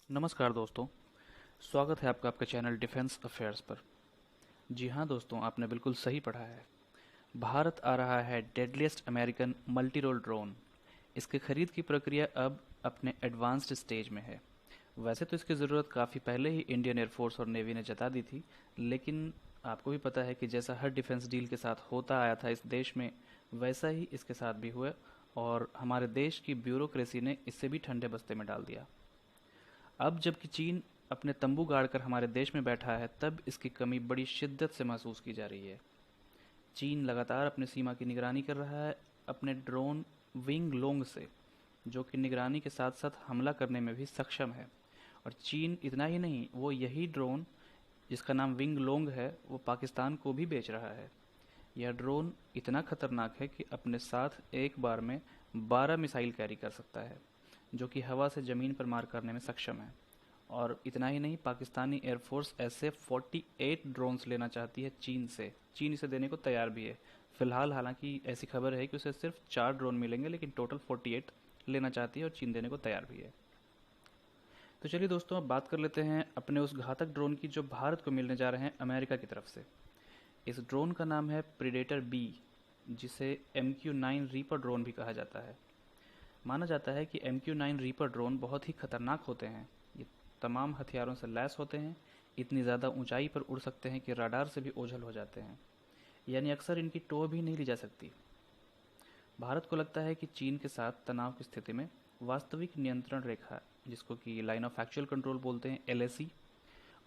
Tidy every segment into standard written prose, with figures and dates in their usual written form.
नमस्कार दोस्तों। स्वागत है आपका आपके चैनल डिफेंस अफेयर्स पर। जी हाँ दोस्तों, आपने बिल्कुल सही पढ़ा है। भारत आ रहा है deadliest American multi role drone. इसके खरीद की प्रक्रिया अब अपने एडवांस्ड स्टेज में है। वैसे तो इसकी ज़रूरत काफ़ी पहले ही इंडियन एयरफोर्स और नेवी ने जता दी थी, लेकिन आपको भी पता है कि जैसा हर डिफेंस डील के साथ होता आया था इस देश में, वैसा ही इसके साथ भी हुआ और हमारे देश की ब्यूरोक्रेसी ने इसे भी ठंडे बस्ते में डाल दिया। अब जबकि चीन अपने तंबू गाड़कर हमारे देश में बैठा है, तब इसकी कमी बड़ी शिद्दत से महसूस की जा रही है। चीन लगातार अपनी सीमा की निगरानी कर रहा है अपने ड्रोन विंग लोंग से, जो कि निगरानी के साथ साथ हमला करने में भी सक्षम है। और चीन इतना ही नहीं, वो यही ड्रोन जिसका नाम विंग लोंग है, वो पाकिस्तान को भी बेच रहा है। यह ड्रोन इतना खतरनाक है कि अपने साथ एक बार में 12 मिसाइल कैरी कर सकता है, जो कि हवा से ज़मीन पर मार करने में सक्षम है। और इतना ही नहीं, पाकिस्तानी एयरफोर्स ऐसे 48 ड्रोन्स लेना चाहती है चीन से। चीन इसे देने को तैयार भी है फिलहाल। हालांकि ऐसी खबर है कि उसे सिर्फ 4 ड्रोन मिलेंगे, लेकिन टोटल 48 लेना चाहती है और चीन देने को तैयार भी है। तो चलिए दोस्तों, अब बात कर लेते हैं अपने उस घातक ड्रोन की जो भारत को मिलने जा रहे हैं अमेरिका की तरफ से। इस ड्रोन का नाम है प्रीडेटर बी, जिसे MQ-9 रीपर ड्रोन भी कहा जाता है। माना जाता है कि MQ-9 रीपर ड्रोन बहुत ही खतरनाक होते हैं। ये तमाम हथियारों से लैस होते हैं, इतनी ज़्यादा ऊंचाई पर उड़ सकते हैं कि राडार से भी ओझल हो जाते हैं, यानी अक्सर इनकी टो भी नहीं ली जा सकती। भारत को लगता है कि चीन के साथ तनाव की स्थिति में वास्तविक नियंत्रण रेखा, जिसको कि लाइन ऑफ एक्चुअल कंट्रोल बोलते हैं, LAC,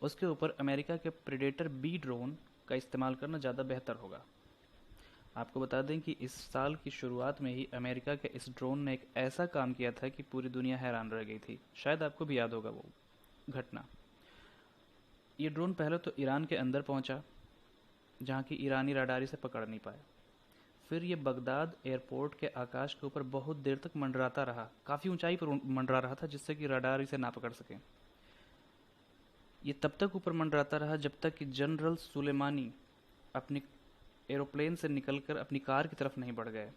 उसके ऊपर अमेरिका के प्रेडेटर बी ड्रोन का इस्तेमाल करना ज़्यादा बेहतर होगा। आपको बता दें कि इस साल की शुरुआत में ही अमेरिका के इस ड्रोन ने एक ऐसा काम किया था कि पूरी दुनिया हैरान रह गई थी। शायद आपको भी याद होगा वो घटना। ये ड्रोन पहले तो ईरान के अंदर पहुंचा, जहां की ईरानी राडार इसे पकड़ नहीं पाए। फिर ये बगदाद एयरपोर्ट के आकाश के ऊपर बहुत देर तक मंडराता रहा, काफ़ी ऊंचाई पर मंडरा रहा था, जिससे कि राडार इसे ना पकड़ सके। ये तब तक ऊपर मंडराता रहा जब तक कि जनरल सुलेमानी अपनी एरोप्लेन से निकलकर अपनी कार की तरफ नहीं बढ़ गए।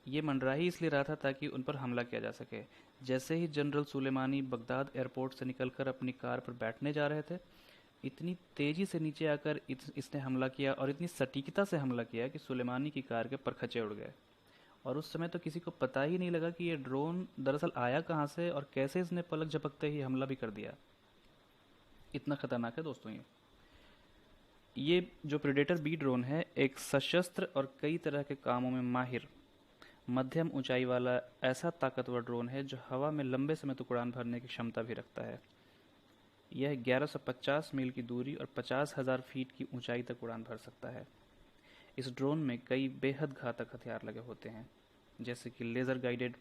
ये मंडरा ही इसलिए रहा था ताकि उन पर हमला किया जा सके। जैसे ही जनरल सुलेमानी बगदाद एयरपोर्ट से निकलकर अपनी कार पर बैठने जा रहे थे, इतनी तेज़ी से नीचे आकर इसने हमला किया और इतनी सटीकता से हमला किया कि सुलेमानी की कार के परखचे उड़ गए। और उस समय तो किसी को पता ही नहीं लगा कि ये ड्रोन दरअसल आया कहाँ से और कैसे इसने पलक झपकते ही हमला भी कर दिया। इतना खतरनाक है दोस्तों ये जो प्रेडेटर बी ड्रोन है, एक सशस्त्र और कई तरह के कामों में माहिर मध्यम ऊंचाई वाला ऐसा ताकतवर ड्रोन है जो हवा में लंबे समय तक उड़ान भरने की क्षमता भी रखता है। यह 1150 मील की दूरी और 50,000 फीट की ऊंचाई तक उड़ान भर सकता है। इस ड्रोन में कई बेहद घातक हथियार लगे होते हैं, जैसे कि लेज़र गाइडेड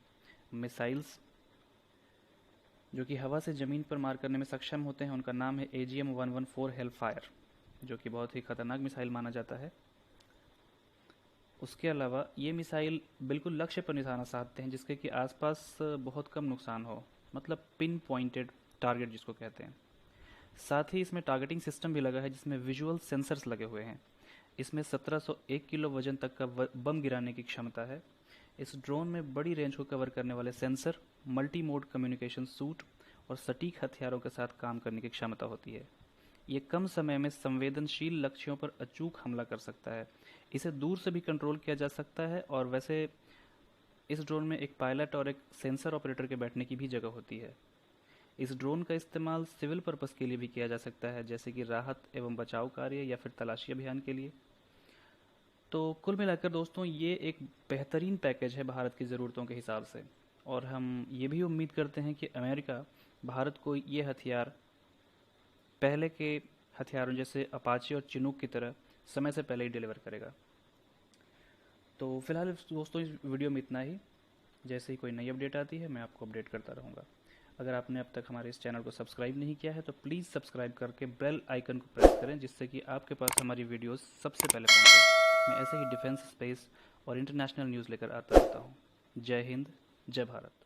मिसाइल्स, जो कि हवा से ज़मीन पर मार करने में सक्षम होते हैं। उनका नाम है AGM-114 हेलफायर, जो कि बहुत ही खतरनाक मिसाइल माना जाता है। उसके अलावा ये मिसाइल बिल्कुल लक्ष्य पर निशाना साधते हैं, जिसके कि आसपास बहुत कम नुकसान हो, मतलब पिन पॉइंटेड टारगेट जिसको कहते हैं। साथ ही इसमें टारगेटिंग सिस्टम भी लगा है, जिसमें विजुअल सेंसर्स लगे हुए हैं। इसमें 1701 किलो वजन तक का बम गिराने की क्षमता है। इस ड्रोन में बड़ी रेंज को कवर करने वाले sensor, multi mode communication suit और सटीक हथियारों के साथ काम करने की क्षमता होती है। ये कम समय में संवेदनशील लक्ष्यों पर अचूक हमला कर सकता है। इसे दूर से भी कंट्रोल किया जा सकता है, और वैसे इस ड्रोन में एक पायलट और एक सेंसर ऑपरेटर के बैठने की भी जगह होती है। इस ड्रोन का इस्तेमाल सिविल पर्पस के लिए भी किया जा सकता है, जैसे कि राहत एवं बचाव कार्य या फिर तलाशी अभियान के लिए। तो कुल मिलाकर दोस्तों, ये एक बेहतरीन पैकेज है भारत की ज़रूरतों के हिसाब से, और हम ये भी उम्मीद करते हैं कि अमेरिका भारत को ये हथियार पहले के हथियारों जैसे अपाचे और चिनूक की तरह समय से पहले ही डिलीवर करेगा। तो फिलहाल दोस्तों, इस वीडियो में इतना ही। जैसे ही कोई नई अपडेट आती है, मैं आपको अपडेट करता रहूँगा। अगर आपने अब तक हमारे इस चैनल को सब्सक्राइब नहीं किया है, तो प्लीज़ सब्सक्राइब करके बेल आइकन को प्रेस करें, जिससे कि आपके पास हमारी वीडियोस सबसे पहले पहुँचे। मैं ऐसे ही डिफेंस, स्पेस और इंटरनेशनल न्यूज़ लेकर आता रहता हूँ। जय हिंद, जय भारत।